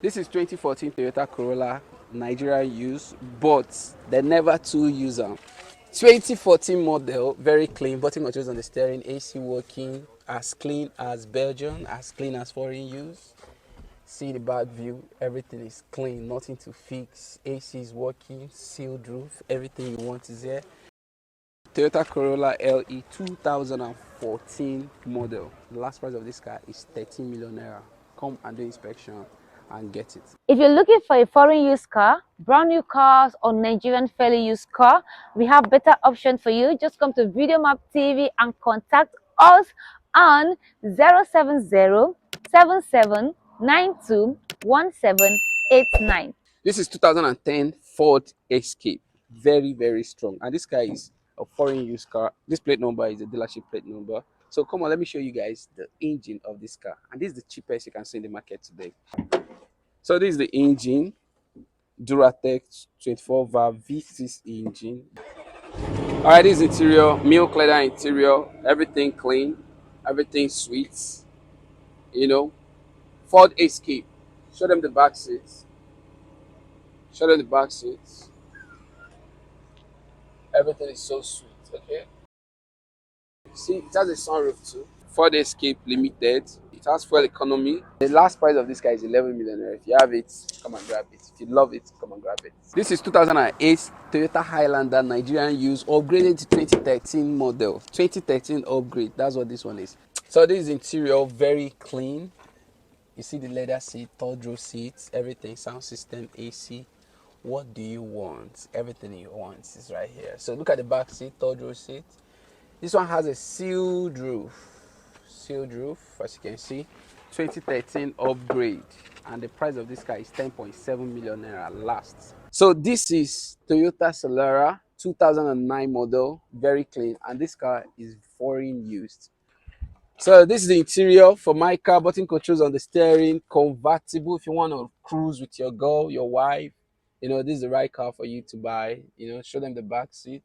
This is 2014 Toyota Corolla, Nigeria use, but they never to use them. 2014 model, very clean, button controls on the steering, AC working, as clean as Belgium, as clean as foreign use. See the back view, everything is clean, nothing to fix. AC is working, sealed roof, everything you want is there. Toyota Corolla LE 2014 model. The last price of this car is 13 million naira. Come and do inspection and get it. If you're looking for a foreign used car, brand new cars, or Nigerian fairly used car, we have better option for you. Just come to Video Map TV and contact us on 070-7792-1789. This is 2010 Ford Escape. Very, very strong. And this car is a foreign used car. This plate number is a dealership plate number. So come on, let me show you guys the engine of this car. And this is the cheapest you can see in the market today. So this is the engine. Duratec 24 valve V6 engine. Alright, this is interior, milk leather interior, everything clean, everything sweet. You know, Ford Escape. Show them the back seats. Show them the back seats. Everything is so sweet, okay? See, it has a sunroof too. Ford Escape Limited. It has fuel economy. The last price of this car is 11 million. If you have it, come and grab it. If you love it, come and grab it. This is 2008 Toyota Highlander Nigerian use, upgraded to 2013 model. 2013 upgrade. That's what this one is. So this is interior, very clean. You see the leather seat, third row seats, everything, sound system, AC. What do you want? Everything you want is right here. So look at the back seat, third row seat. This one has a sealed roof. Sealed roof, as you can see. 2013 upgrade. And the price of this car is 10.7 million naira last. So this is Toyota Solara 2009 model, very clean. And this car is foreign used. So this is the interior for my car. Button controls on the steering, convertible. If you want to cruise with your girl, your wife, you know, this is the right car for you to buy. You know, show them the back seat.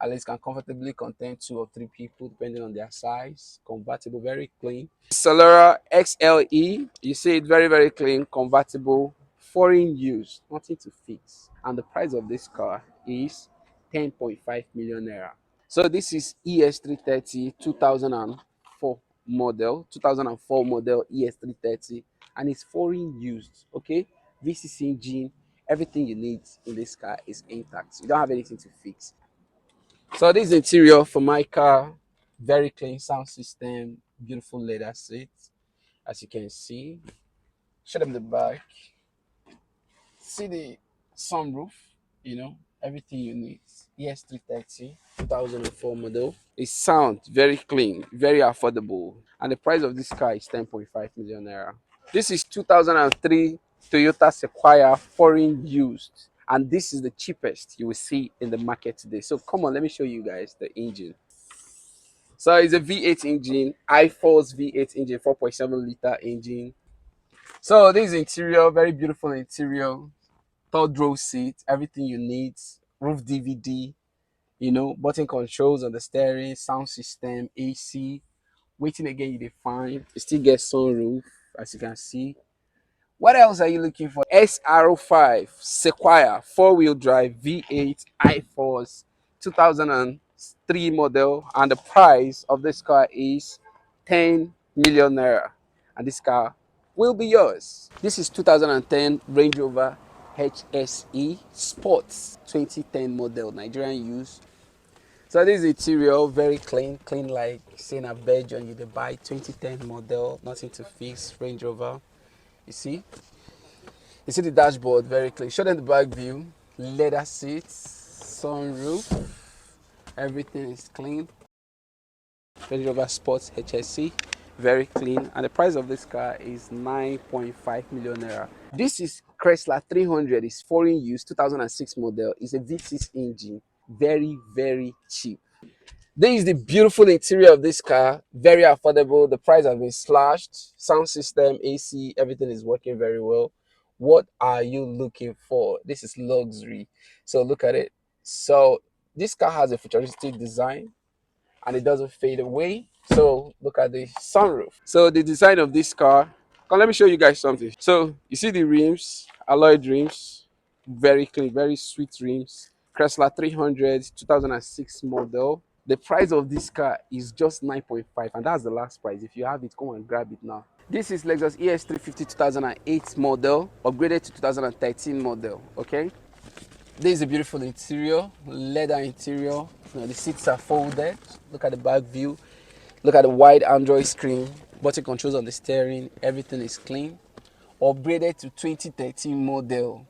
At least can comfortably contain 2 or 3 people depending on their size. Convertible, very clean. Solara XLE, you see it very, very clean, convertible, foreign use, nothing to fix. And the price of this car is 10.5 million naira. So this is ES330 2004 model, 2004 model ES330, and it's foreign used, okay? V6 engine, everything you need in this car is intact. You don't have anything to fix. So this is the interior for my car, very clean sound system, beautiful leather seats, as you can see. Show them the back. See the sunroof, you know, everything you need. ES330 2004 model. It sounds very clean, very affordable, and the price of this car is 10.5 million naira. This is 2003 Toyota Sequoia foreign used, and this is the cheapest you will see in the market today. So come on, let me show you guys the engine. So it's a V8 engine, iForce V8 engine, 4.7 liter engine. So this is interior, very beautiful interior, third row seat, everything you need, roof DVD, you know, button controls on the steering, sound system, AC. Waiting again, you define. You still get sunroof, as you can see. What else are you looking for? SR5 Sequoia 4-wheel drive V8 iForce 2003 model, and the price of this car is 10 million naira, and this car will be yours. This is 2010 Range Rover HSE Sports 2010 model, Nigerian use. So this is interior, very clean, clean like saying a Belgium. You buy 2010 model, nothing to fix, Range Rover. You see the dashboard, very clean. Show them the back view, leather seats, sunroof, everything is clean. Range Rover Sports HSC, very clean, and the price of this car is 9.5 million naira. This is Chrysler 300, is foreign use, 2006 model. It's a V6 engine, very, very cheap. This is the beautiful interior of this car, very affordable. The price has been slashed. Sound system, AC, everything is working very well. What are you looking for? This is luxury. So look at it. So this car has a futuristic design and it doesn't fade away. So look at the sunroof. So the design of this car Come, let me show you guys something. So you see the rims, alloy rims, very clean, very sweet rims. Chrysler 300 2006 model. The price of this car is just 9.5, and that's the last price. If you have it, come and grab it now. This is Lexus ES350 2008 model, upgraded to 2013 model. Okay, this is a beautiful interior, leather interior. You know, the seats are folded. Look at the back view. Look at the wide Android screen, button controls on the steering, everything is clean. Upgraded to 2013 model.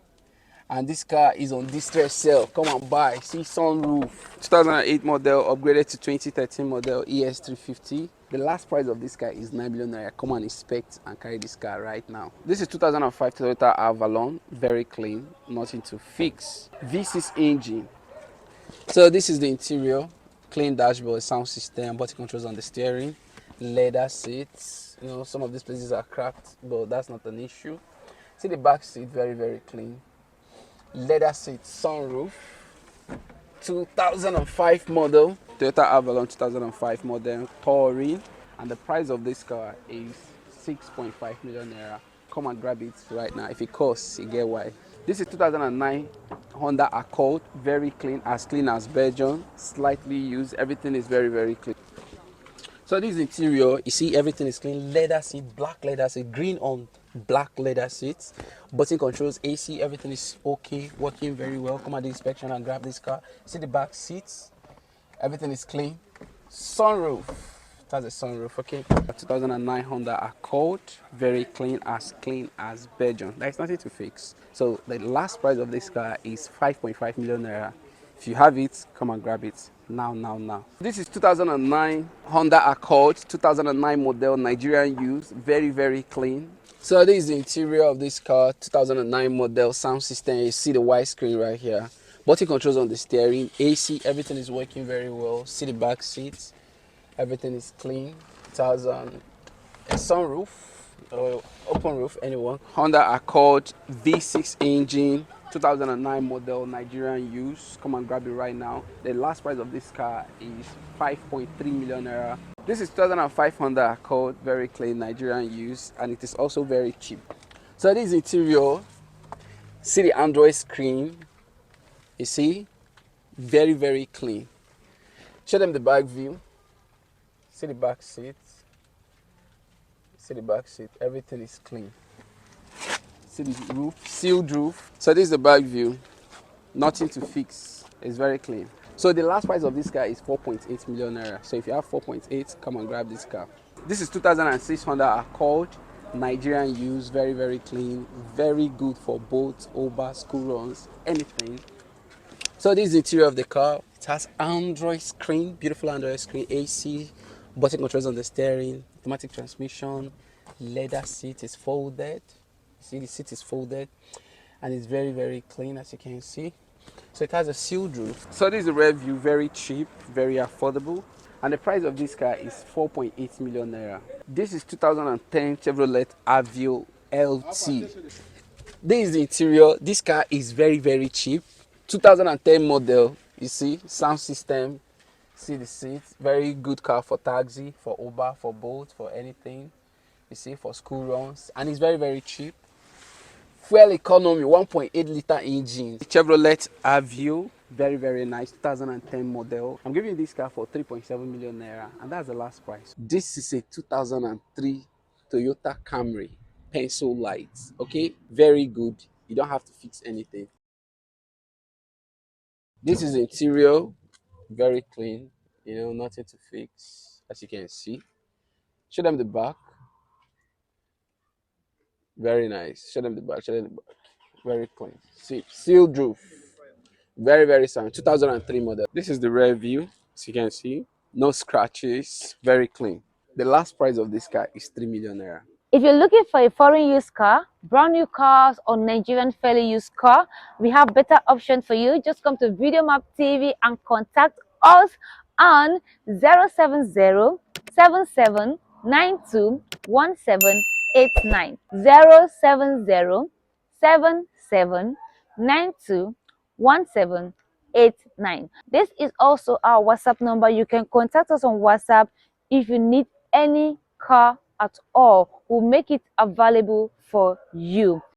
And this car is on distress sale. Come and buy. See sunroof. 2008 model, upgraded to 2013 model ES350. The last price of this car is 9 million naira. Come and inspect and carry this car right now. This is 2005 Toyota Avalon, very clean, nothing to fix. V6 engine. So this is the interior, clean dashboard, sound system, button controls on the steering, leather seats. You know, some of these places are cracked, but that's not an issue. See the back seat, very, very clean. Leather seat, sunroof. 2005 model, Toyota Avalon 2005 model, touring. And the price of this car is 6.5 million naira. Come and grab it right now. If it costs, you get why. This is 2009 Honda Accord, very clean as Belgium, slightly used. Everything is very, very clean. So this interior, you see everything is clean. Leather seat, black leather seat, green on black leather seats. Button controls, AC, everything is okay, working very well. Come at the inspection and grab this car. See the back seats, everything is clean. Sunroof, that's a sunroof, okay. 2009 Honda Accord, very clean as Belgium. There's nothing to fix. So the last price of this car is 5.5 million naira. If you have it, come and grab it now. This is 2009 Honda Accord, 2009 model, Nigerian use, very, very clean. So this is the interior of this car, 2009 model, sound system. You see the wide screen right here. Button controls on the steering, AC, everything is working very well. See the back seats, everything is clean. It has a sunroof, or open roof, anyone. Honda Accord V6 engine, 2009 model, Nigerian use. Come and grab it right now. The last price of this car is 5.3 million naira. This is 2005 Honda Accord, very clean, Nigerian use, and it is also very cheap. So this interior, see the Android screen, you see, very, very clean. Show them the back view. See the back seat. See the back seat, everything is clean. See the roof, sealed roof. So this is the back view, nothing to fix, it's very clean. So the last price of this car is 4.8 million naira. So if you have 4.8, come and grab this car. This is 2006 Honda Accord, Nigerian use, very, very clean, very good for boats, Uber, school runs, anything. So this is the interior of the car. It has Android screen, beautiful Android screen, AC, button controls on the steering, automatic transmission, leather seat is folded. See, the seat is folded and it's very, very clean, as you can see. So it has a sealed roof. So this is the rear view, very cheap, very affordable. And the price of this car is 4.8 million naira. This is 2010 Chevrolet Aveo LT. This is the interior. This car is very, very cheap. 2010 model, you see, sound system, see the seats, very good car for taxi, for Uber, for boat, for anything, you see, for school runs, and it's very, very cheap. Fuel economy, 1.8 liter engine. Chevrolet Aveo, very, very nice, 2010 model. I'm giving you this car for 3.7 million naira, and that's the last price. This is a 2003 Toyota Camry, pencil lights, okay, very good. You don't have to fix anything. This is the interior, very clean, you know, nothing to fix, as you can see. Show them the back, very nice. Show them the back, show them the back, very clean. See, sealed roof, very, very sound, 2003 model. This is the rear view, as you can see, no scratches, very clean. The last price of this car is 3 million naira. If you're looking for a foreign used car, brand new cars, or Nigerian fairly used car, we have better options for you. Just come to Video Map TV and contact us on 070 7792 1789. 070 7792 1789. This is also our WhatsApp number. You can contact us on WhatsApp if you need any car at all. we'll make it available for you.